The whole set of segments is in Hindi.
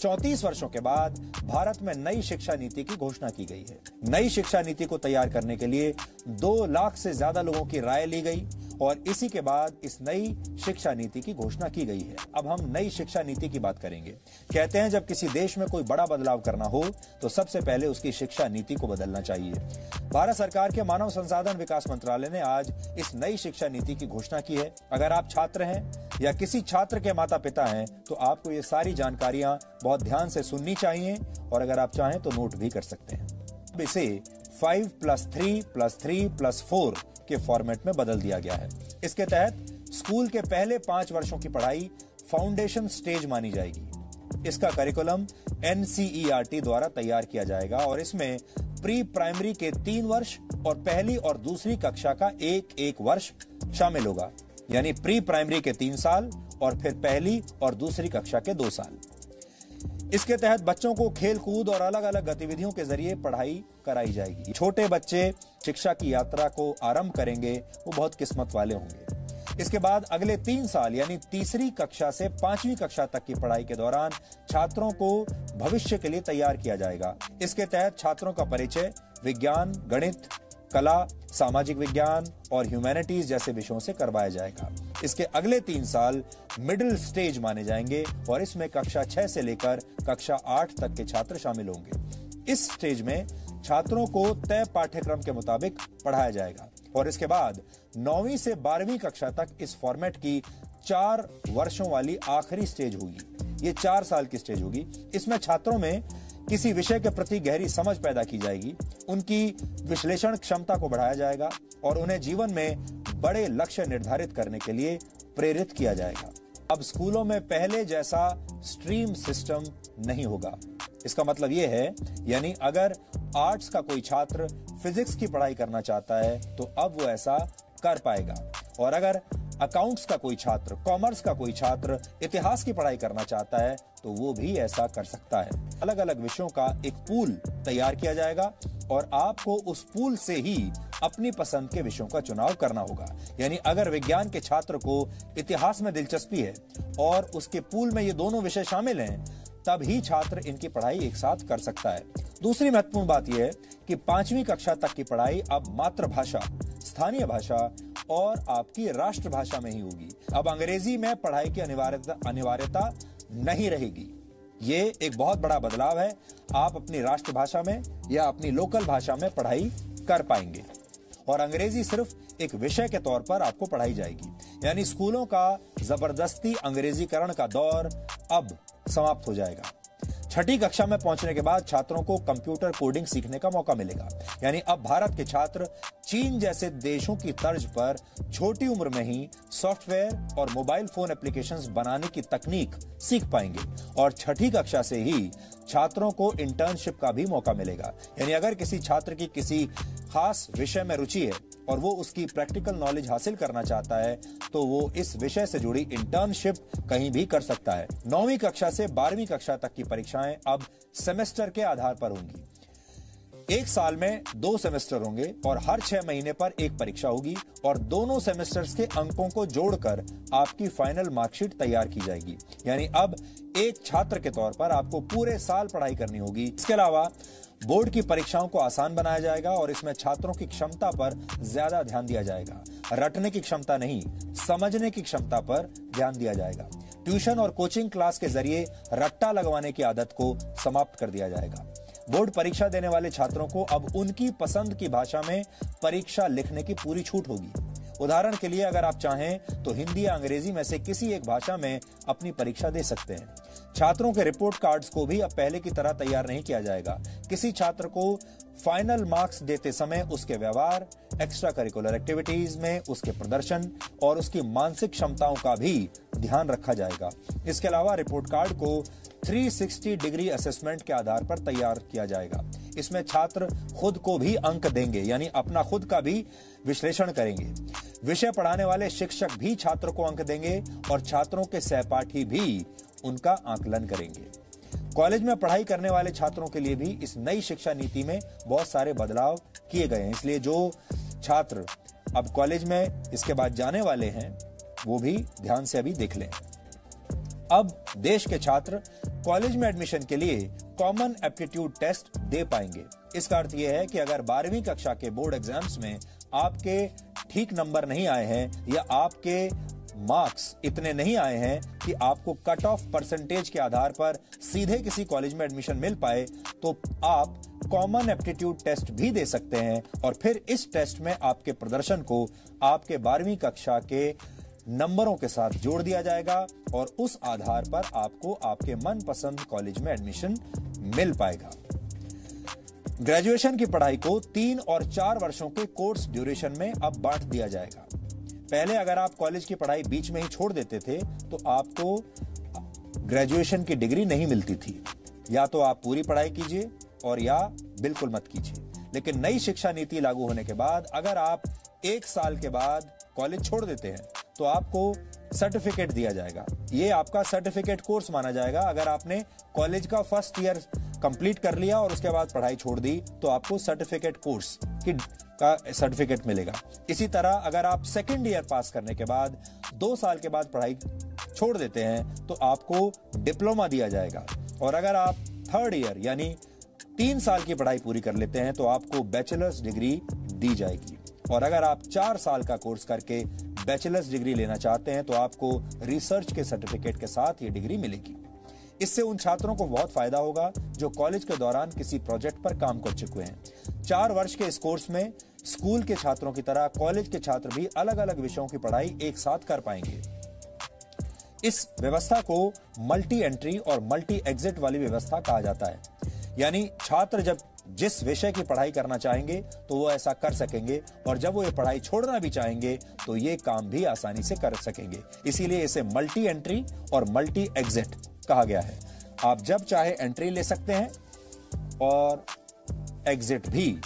34 वर्षों के बाद भारत में नई शिक्षा नीति की घोषणा की गई है। नई शिक्षा नीति को तैयार करने के लिए 2 लाख से ज्यादा लोगों की राय ली गई और इसी के बाद इस नई शिक्षा नीति की घोषणा की गई है। अब हम नई शिक्षा नीति की बात करेंगे। कहते हैं जब किसी देश में कोई बड़ा बदलाव करना हो तो सबसे पहले उसकी शिक्षा नीति को बदलना चाहिए। भारत सरकार के मानव संसाधन विकास मंत्रालय ने आज इस नई शिक्षा नीति की घोषणा की है। अगर आप छात्र हैं या किसी छात्र के माता पिता हैं तो आपको ये सारी जानकारियां बहुत ध्यान से सुननी चाहिए और अगर आप चाहें तो नोट भी कर सकते हैं। अब इसे 5+3+3+4 के फॉर्मेट में बदल दिया गया है। इसके तहत स्कूल के पहले 5 वर्षों की पढ़ाई फाउंडेशन स्टेज मानी जाएगी। इसका करिकुलम NCERT द्वारा तैयार किया जाएगा और इसमें प्री प्राइमरी के 3 वर्ष और पहली और दूसरी कक्षा का एक वर्ष शामिल होगा, यानी प्री प्राइमरी के 3 साल और फिर पहली और दूसरी कक्षा के 2 साल। इसके तहत बच्चों को खेल कूद और अलग अलग गतिविधियों के जरिए पढ़ाई कराई जाएगी। छोटे बच्चे शिक्षा की यात्रा को आरंभ करेंगे वो बहुत किस्मत वाले होंगे। इसके बाद अगले 3 साल यानी तीसरी कक्षा से 5वीं कक्षा तक की पढ़ाई के दौरान छात्रों को भविष्य के लिए तैयार किया जाएगा। इसके तहत छात्रों का परिचय विज्ञान, गणित, कला, सामाजिक विज्ञान और ह्यूमैनिटीज जैसे विषयों से करवाया जाएगा। इसके अगले 3 साल मिडिल स्टेज माने जाएंगे और इसमें कक्षा 6 से लेकर कक्षा 8 तक के छात्र शामिल होंगे। इस स्टेज में छात्रों को तय पाठ्यक्रम के मुताबिक पढ़ाया जाएगा और इसके बाद 9वीं से 12वीं कक्षा तक इस फॉर्मेट की 4 वर्षों वाली आखिरी स्टेज होगी। ये 4 साल की स्टेज होगी। इसमें छात्रों में किसी विषय के प्रति गहरी समझ पैदा की जाएगी, उनकी विश्लेषण क्षमता को बढ़ाया जाएगा और उन्हें जीवन में बड़े लक्ष्य निर्धारित करने के लिए प्रेरित किया जाएगा। अब स्कूलों में पहले जैसा स्ट्रीम सिस्टम नहीं होगा। इसका मतलब यह है, यानी अगर आर्ट्स का कोई छात्र फिजिक्स की पढ़ाई करना चाहता है तो अब वो ऐसा कर पाएगा और अगर अकाउंट्स का कोई छात्र, कॉमर्स का कोई छात्र इतिहास की पढ़ाई करना चाहता है तो वो भी ऐसा कर सकता है। अलग अलग विषयों का एक पूल तैयार किया जाएगा और आपको उस पूल से ही अपनी पसंद के विषयों का चुनाव करना होगा। यानी अगर विज्ञान के छात्र को इतिहास में दिलचस्पी है और उसके पूल में ये दोनों विषय शामिल हैं, तब ही छात्र इनकी पढ़ाई एक साथ कर सकता है। दूसरी महत्वपूर्ण बात यह है कि 5वीं कक्षा तक की पढ़ाई अब मातृभाषा, स्थानीय भाषा और आपकी राष्ट्रभाषा में ही होगी। अब अंग्रेजी में पढ़ाई की अनिवार्यता नहीं रहेगी। ये एक बहुत बड़ा बदलाव है। आप अपनी राष्ट्रभाषा में या अपनी लोकल भाषा में पढ़ाई कर पाएंगे और अंग्रेजी सिर्फ एक विषय के तौर पर आपको पढ़ाई जाएगी। यानी स्कूलों का जबरदस्ती अंग्रेजीकरण का दौर अब समाप्त हो जाएगा। 6ठी कक्षा में पहुंचने के बाद छात्रों को कंप्यूटर कोडिंग सीखने का मौका मिलेगा। यानी अब भारत के छात्र चीन जैसे देशों की तर्ज पर छोटी उम्र में ही सॉफ्टवेयर और मोबाइल फोन एप्लीकेशंस बनाने की तकनीक सीख पाएंगे और 6ठी कक्षा से ही छात्रों को इंटर्नशिप का भी मौका मिलेगा। यानी अगर किसी छात्र की किसी खास विषय में रुचि है और वो उसकी प्रैक्टिकल नॉलेज हासिल करना चाहता है तो वो इस विषय से जुड़ी इंटर्नशिप कहीं भी कर सकता है। 9वीं कक्षा से 12वीं कक्षा तक की परीक्षाएं अब सेमेस्टर के आधार पर होंगी। 1 साल में 2 सेमेस्टर होंगे और हर 6 महीने पर एक परीक्षा होगी और दोनों सेमेस्टर्स के अंकों को जोड़कर आपकी फाइनल मार्कशीट तैयार की जाएगी। यानी अब एक छात्र के तौर पर आपको पूरे साल पढ़ाई करनी होगी। इसके अलावा बोर्ड की परीक्षाओं को आसान बनाया जाएगा और इसमें छात्रों की क्षमता पर ज्यादा ध्यान दिया जाएगा। रटने की क्षमता नहीं, समझने की क्षमता पर ध्यान दिया जाएगा। ट्यूशन और कोचिंग क्लास के जरिए रट्टा लगवाने की आदत को समाप्त कर दिया जाएगा। बोर्ड परीक्षा देने वाले छात्रों को अब उनकी पसंद की भाषा में परीक्षा लिखने की पूरी छूट होगी। उदाहरण के लिए अगर आप चाहें तो हिंदी या अंग्रेजी में से किसी एक भाषा में अपनी परीक्षा दे सकते हैं। छात्रों के रिपोर्ट कार्ड्स को भी अब पहले की तरह तैयार नहीं किया जाएगा। किसी छात्र को फाइनल मार्क्स देते समय उसके व्यवहार, एक्स्ट्रा करिकुलर एक्टिविटीज में उसके प्रदर्शन और उसकी मानसिक क्षमताओं का भी ध्यान रखा जाएगा। इसके अलावा रिपोर्ट कार्ड को 360 डिग्री असेसमेंट के आधार पर तैयार किया जाएगा। इसमें छात्र खुद को भी अंक देंगे, यानी अपना खुद का भी विश्लेषण करेंगे। विषय पढ़ाने वाले शिक्षक भी छात्र को अंक देंगे और छात्रों के सहपाठी भी उनका आकलन करेंगे। कॉलेज में पढ़ाई करने वाले छात्रों के लिए भी इस नई शिक्षा नीति में बहुत सारे बदलाव किए गए हैं। इसलिए जो छात्र अब कॉलेज में इसके बाद जाने वाले हैं वो भी ध्यान से अभी देख लें। अब देश के छात्र कॉलेज में एडमिशन के लिए कॉमन एप्टीट्यूड टेस्ट दे पाएंगे। इसका अर्थ यह है कि अगर 12वीं कक्षा के बोर्ड एग्जाम्स में आपके ठीक नंबर नहीं आए हैं या आपके मार्क्स इतने नहीं आए हैं कि आपको कट ऑफ परसेंटेज के आधार पर सीधे किसी कॉलेज में एडमिशन मिल पाए, तो आप कॉमन एप्टीट्यूड टेस्ट भी दे सकते हैं और फिर इस टेस्ट में आपके प्रदर्शन को आपके 12वीं कक्षा के नंबरों के साथ जोड़ दिया जाएगा और उस आधार पर आपको आपके मनपसंद कॉलेज में एडमिशन मिल पाएगा। ग्रेजुएशन की पढ़ाई को 3 और 4 वर्षों के कोर्स ड्यूरेशन में अब बांट दिया जाएगा। पहले अगर आप कॉलेज की पढ़ाई बीच में ही छोड़ देते थे तो आपको ग्रेजुएशन की डिग्री नहीं मिलती थी। या तो आप पूरी पढ़ाई कीजिए और या बिल्कुल मत कीजिए। लेकिन नई शिक्षा नीति लागू होने के बाद अगर आप 1 साल के बाद कॉलेज छोड़ देते हैं तो आपको सर्टिफिकेट दिया जाएगा। ये आपका सर्टिफिकेट कोर्स माना जाएगा। अगर आपने कॉलेज का फर्स्ट ईयर कंप्लीट कर लिया और उसके बाद पढ़ाई छोड़ दी तो आपको सर्टिफिकेट कोर्स का सर्टिफिकेट मिलेगा। इसी तरह अगर आप सेकेंड ईयर पास करने के बाद 2 साल के बाद पढ़ाई छोड़ देते हैं तो आपको डिप्लोमा दिया जाएगा। और अगर आप थर्ड ईयर यानी 3 साल की पढ़ाई पूरी कर लेते हैं तो आपको बैचलर्स डिग्री दी जाएगी। और अगर आप 4 साल का कोर्स करके बैचलर्स डिग्री लेना चाहते हैं तो आपको रिसर्च के सर्टिफिकेट के साथ ये डिग्री मिलेगी। इससे उन छात्रों को बहुत फायदा होगा जो कॉलेज के दौरान किसी प्रोजेक्ट पर काम कर चुके हैं। 4 वर्ष के इस कोर्स में स्कूल के छात्रों की तरह कॉलेज के छात्र भी अलग अलग विषयों की पढ़ाई एक साथ कर पाएंगे। इस व्यवस्था को मल्टी एंट्री और मल्टी एग्जिट वाली व्यवस्था कहा जाता है। यानी छात्र जब जिस विषय की पढ़ाई करना चाहेंगे तो वो ऐसा कर सकेंगे और जब वो ये पढ़ाई छोड़ना भी चाहेंगे तो ये काम भी आसानी से कर सकेंगे। इसीलिए इसे मल्टी एंट्री और मल्टी एग्जिट कहा गया है। आप जब चाहे एंट्री ले सकते हैं और एग्जिट भी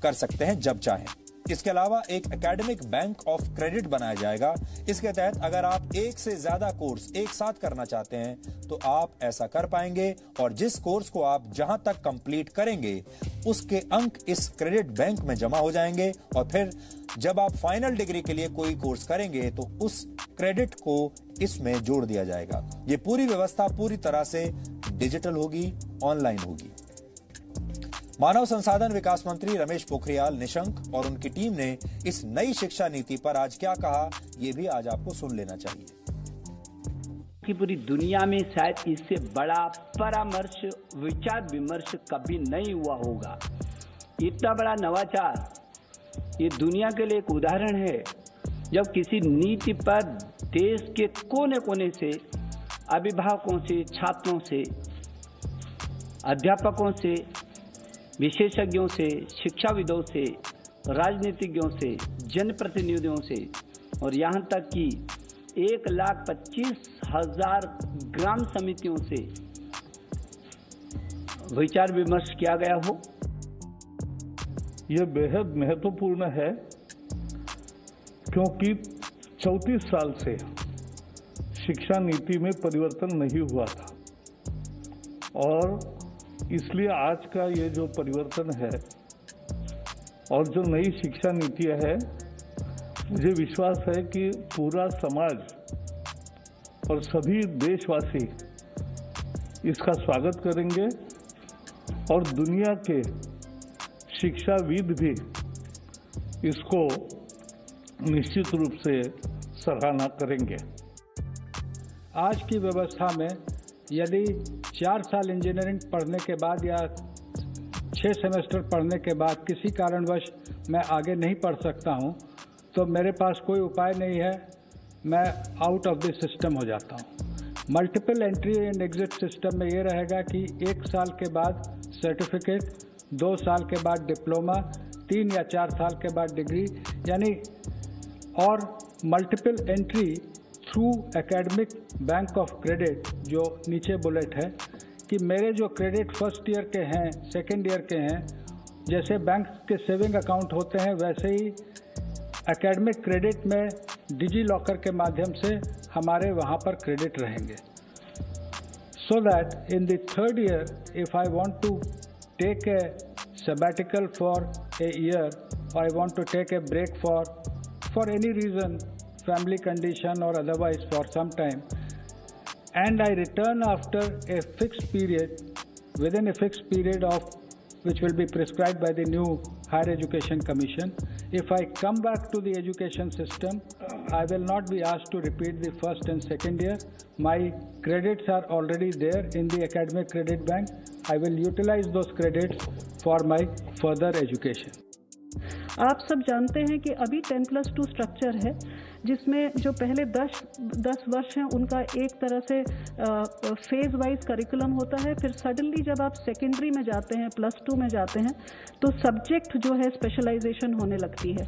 कर सकते हैं जब चाहें। इसके अलावा एक एकेडमिक बैंक ऑफ क्रेडिट बनाया जाएगा। इसके तहत अगर आप एक से ज्यादा कोर्स एक साथ करना चाहते हैं तो आप ऐसा कर पाएंगे और जिस कोर्स को आप जहां तक कंप्लीट करेंगे उसके अंक इस क्रेडिट बैंक में जमा हो जाएंगे और फिर जब आप फाइनल डिग्री के लिए कोई कोर्स करेंगे तो उस क्रेडिट को इसमें जोड़ दिया जाएगा। ये पूरी व्यवस्था पूरी तरह से डिजिटल होगी, ऑनलाइन होगी। मानव संसाधन विकास मंत्री रमेश पोखरियाल निशंक और उनकी टीम ने इस नई शिक्षा नीति पर आज क्या कहा, ये भी आज आपको सुन लेना चाहिए। कि पूरी दुनिया में शायद इससे बड़ा परामर्श विचार विमर्श कभी नहीं हुआ होगा। इतना बड़ा नवाचार ये दुनिया के लिए एक उदाहरण है जब किसी नीति पर देश के कोने कोने से अभिभावकों से, छात्रों से, अध्यापकों से, विशेषज्ञों से, शिक्षाविदों से, राजनीतिज्ञों से, जनप्रतिनिधियों से और यहाँ तक कि 1,25,000 ग्राम समितियों से विचार विमर्श किया गया हो। यह बेहद महत्वपूर्ण है क्योंकि 34 साल से शिक्षा नीति में परिवर्तन नहीं हुआ था और इसलिए आज का ये जो परिवर्तन है और जो नई शिक्षा नीतियाँ है, मुझे विश्वास है कि पूरा समाज और सभी देशवासी इसका स्वागत करेंगे और दुनिया के शिक्षाविद भी इसको निश्चित रूप से सराहना करेंगे। आज की व्यवस्था में यदि 4 साल इंजीनियरिंग पढ़ने के बाद या 6 सेमेस्टर पढ़ने के बाद किसी कारणवश मैं आगे नहीं पढ़ सकता हूं, तो मेरे पास कोई उपाय नहीं है, मैं आउट ऑफ द सिस्टम हो जाता हूं। Multiple entry and exit system में ये रहेगा कि 1 साल के बाद सर्टिफिकेट, 2 साल के बाद डिप्लोमा, 3 या 4 साल के बाद डिग्री, यानी और multiple entry through academic bank of credit, जो नीचे बुलेट है कि मेरे जो क्रेडिट फर्स्ट ईयर के हैं, सेकेंड ईयर के हैं, जैसे बैंक के सेविंग अकाउंट होते हैं वैसे ही एकेडमिक क्रेडिट में डिजी लॉकर के माध्यम से हमारे वहाँ पर क्रेडिट रहेंगे। So that in the third year if I want to take a sabbatical for a year or I want to take a break for any reason, family condition or otherwise for some time, and I return after a fixed period, within a fixed period of which will be prescribed by the new Higher Education Commission. If I come back to the education system, I will not be asked to repeat the first and second year. My credits are already there in the academic credit bank. I will utilize those credits for my further education. आप सब जानते हैं कि अभी 10+2 स्ट्रक्चर है, जिसमें जो पहले 10 वर्ष हैं उनका एक तरह से फेज वाइज करिकुलम होता है। फिर सडनली जब आप सेकेंडरी में जाते हैं, +2 में जाते हैं, तो सब्जेक्ट जो है स्पेशलाइजेशन होने लगती है।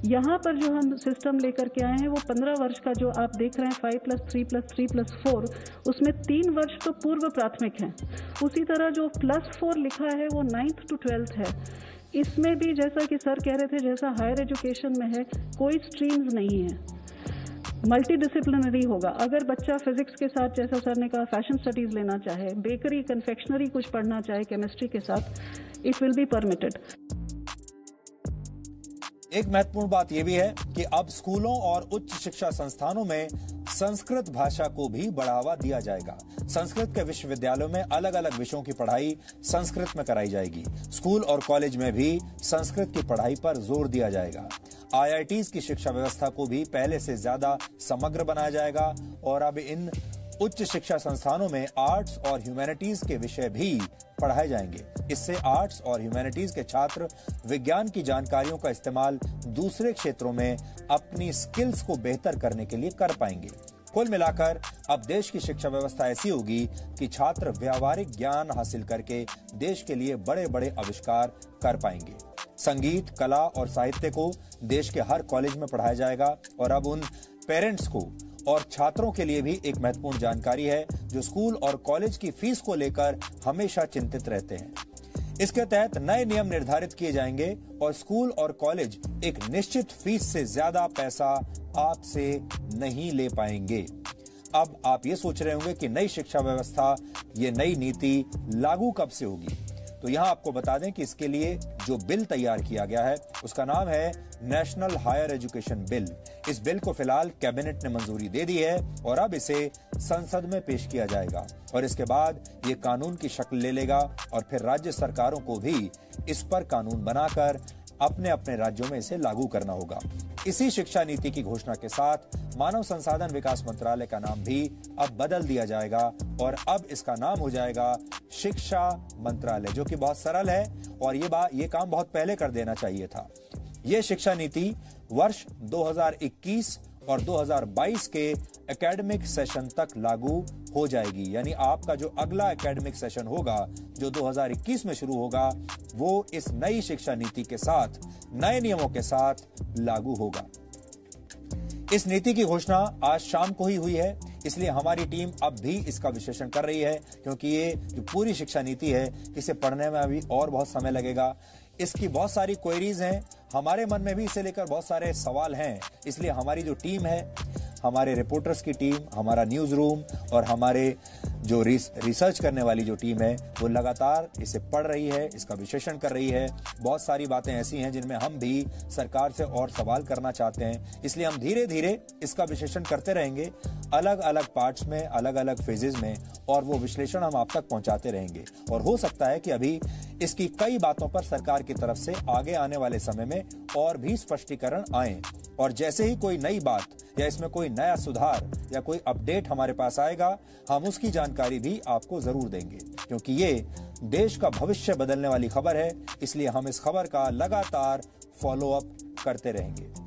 यहाँ पर जो हम सिस्टम लेकर के आए हैं वो 15 वर्ष का जो आप देख रहे हैं 5+3+3+4, उसमें 3 वर्ष तो पूर्व प्राथमिक हैं। उसी तरह जो +4 लिखा है वो 9th to 12th है। इसमें भी जैसा कि सर कह रहे थे, जैसा हायर एजुकेशन में है, कोई स्ट्रीम्स नहीं है, मल्टी डिसिप्लिनरी होगा। अगर बच्चा फिजिक्स के साथ, जैसा सर ने कहा, फैशन स्टडीज़ लेना चाहे, बेकरी कन्फेक्शनरी कुछ पढ़ना चाहे केमिस्ट्री के साथ, इट विल बी परमिटेड। एक महत्वपूर्ण बात यह भी है कि अब स्कूलों और उच्च शिक्षा संस्थानों में संस्कृत भाषा को भी बढ़ावा दिया जाएगा। संस्कृत के विश्वविद्यालयों में अलग अलग विषयों की पढ़ाई संस्कृत में कराई जाएगी। स्कूल और कॉलेज में भी संस्कृत की पढ़ाई पर जोर दिया जाएगा। IITs की शिक्षा व्यवस्था को भी पहले से ज्यादा समग्र बनाया जाएगा और अब इन उच्च शिक्षा संस्थानों में आर्ट्स और ह्यूमैनिटीज के विषय भी पढ़ाए जाएंगे। इससे आर्ट्स और ह्यूमैनिटीज के छात्र विज्ञान की जानकारियों का इस्तेमाल दूसरे क्षेत्रों में अपनी स्किल्स को बेहतर करने के लिए कर पाएंगे। कुल मिलाकर अब देश की शिक्षा व्यवस्था ऐसी होगी कि छात्र व्यावहारिक ज्ञान हासिल करके देश के लिए बड़े बड़े आविष्कार कर पाएंगे। संगीत, कला और साहित्य को देश के हर कॉलेज में पढ़ाया जाएगा और अब उन पेरेंट्स को और छात्रों के लिए भी एक महत्वपूर्ण जानकारी है जो स्कूल और कॉलेज की फीस को लेकर हमेशा चिंतित रहते हैं। इसके तहत नए नियम निर्धारित किए जाएंगे और स्कूल और कॉलेज एक निश्चित फीस से ज्यादा पैसा आपसे नहीं ले पाएंगे। अब आप ये सोच रहे होंगे कि नई शिक्षा व्यवस्था, ये नई नीति लागू कब से होगी? तो यहां आपको बता दें कि इसके लिए जो बिल तैयार किया गया है उसका नाम है नेशनल हायर एजुकेशन बिल। इस बिल को फिलहाल कैबिनेट ने मंजूरी दे दी है और अब इसे संसद में पेश किया जाएगा और इसके बाद ये कानून की शक्ल ले लेगा और फिर राज्य सरकारों को भी इस पर कानून बनाकर अपने अपने राज्यों में इसे लागू करना होगा। इसी शिक्षा नीति की घोषणा के साथ मानव संसाधन विकास मंत्रालय का नाम भी अब बदल दिया जाएगा और अब इसका नाम हो जाएगा शिक्षा मंत्रालय, जो कि बहुत सरल है और ये काम बहुत पहले कर देना चाहिए था। ये शिक्षा नीति वर्ष 2021 और 2022 के एकेडमिक सेशन तक लागू हो जाएगी। यानी आपका जो अगला एकेडमिक सेशन होगा, जो 2021 में शुरू होगा, वो इस नई शिक्षा नीति के साथ, नए नियमों के साथ लागू होगा। इस नीति की घोषणा आज शाम को ही हुई है, इसलिए हमारी टीम अब भी इसका विश्लेषण कर रही है, क्योंकि ये जो पूरी शिक्षा नीति है, इसे पढ़ने में अभी और बहुत समय लगेगा। इसकी बहुत सारी क्वेरीज हैं, हमारे मन में भी इसे लेकर बहुत सारे सवाल हैं। इसलिए हमारी जो टीम है, हमारे रिपोर्टर्स की टीम, हमारा न्यूज रूम और हमारे जो रिसर्च करने वाली जो टीम है, वो लगातार इसे पढ़ रही है, इसका विश्लेषण कर रही है। बहुत सारी बातें ऐसी हैं जिनमें हम भी सरकार से और सवाल करना चाहते हैं, इसलिए हम धीरे धीरे इसका विश्लेषण करते रहेंगे, अलग अलग पार्ट्स में, अलग अलग फेजेस में, और वो विश्लेषण हम आप तक पहुंचाते रहेंगे। और हो सकता है कि अभी इसकी कई बातों पर सरकार की तरफ से आगे आने वाले समय में और भी स्पष्टीकरण आए, और जैसे ही कोई नई बात या इसमें कोई नया सुधार या कोई अपडेट हमारे पास आएगा, हम उसकी जानकारी भी आपको जरूर देंगे, क्योंकि ये देश का भविष्य बदलने वाली खबर है। इसलिए हम इस खबर का लगातार फॉलो अप करते रहेंगे।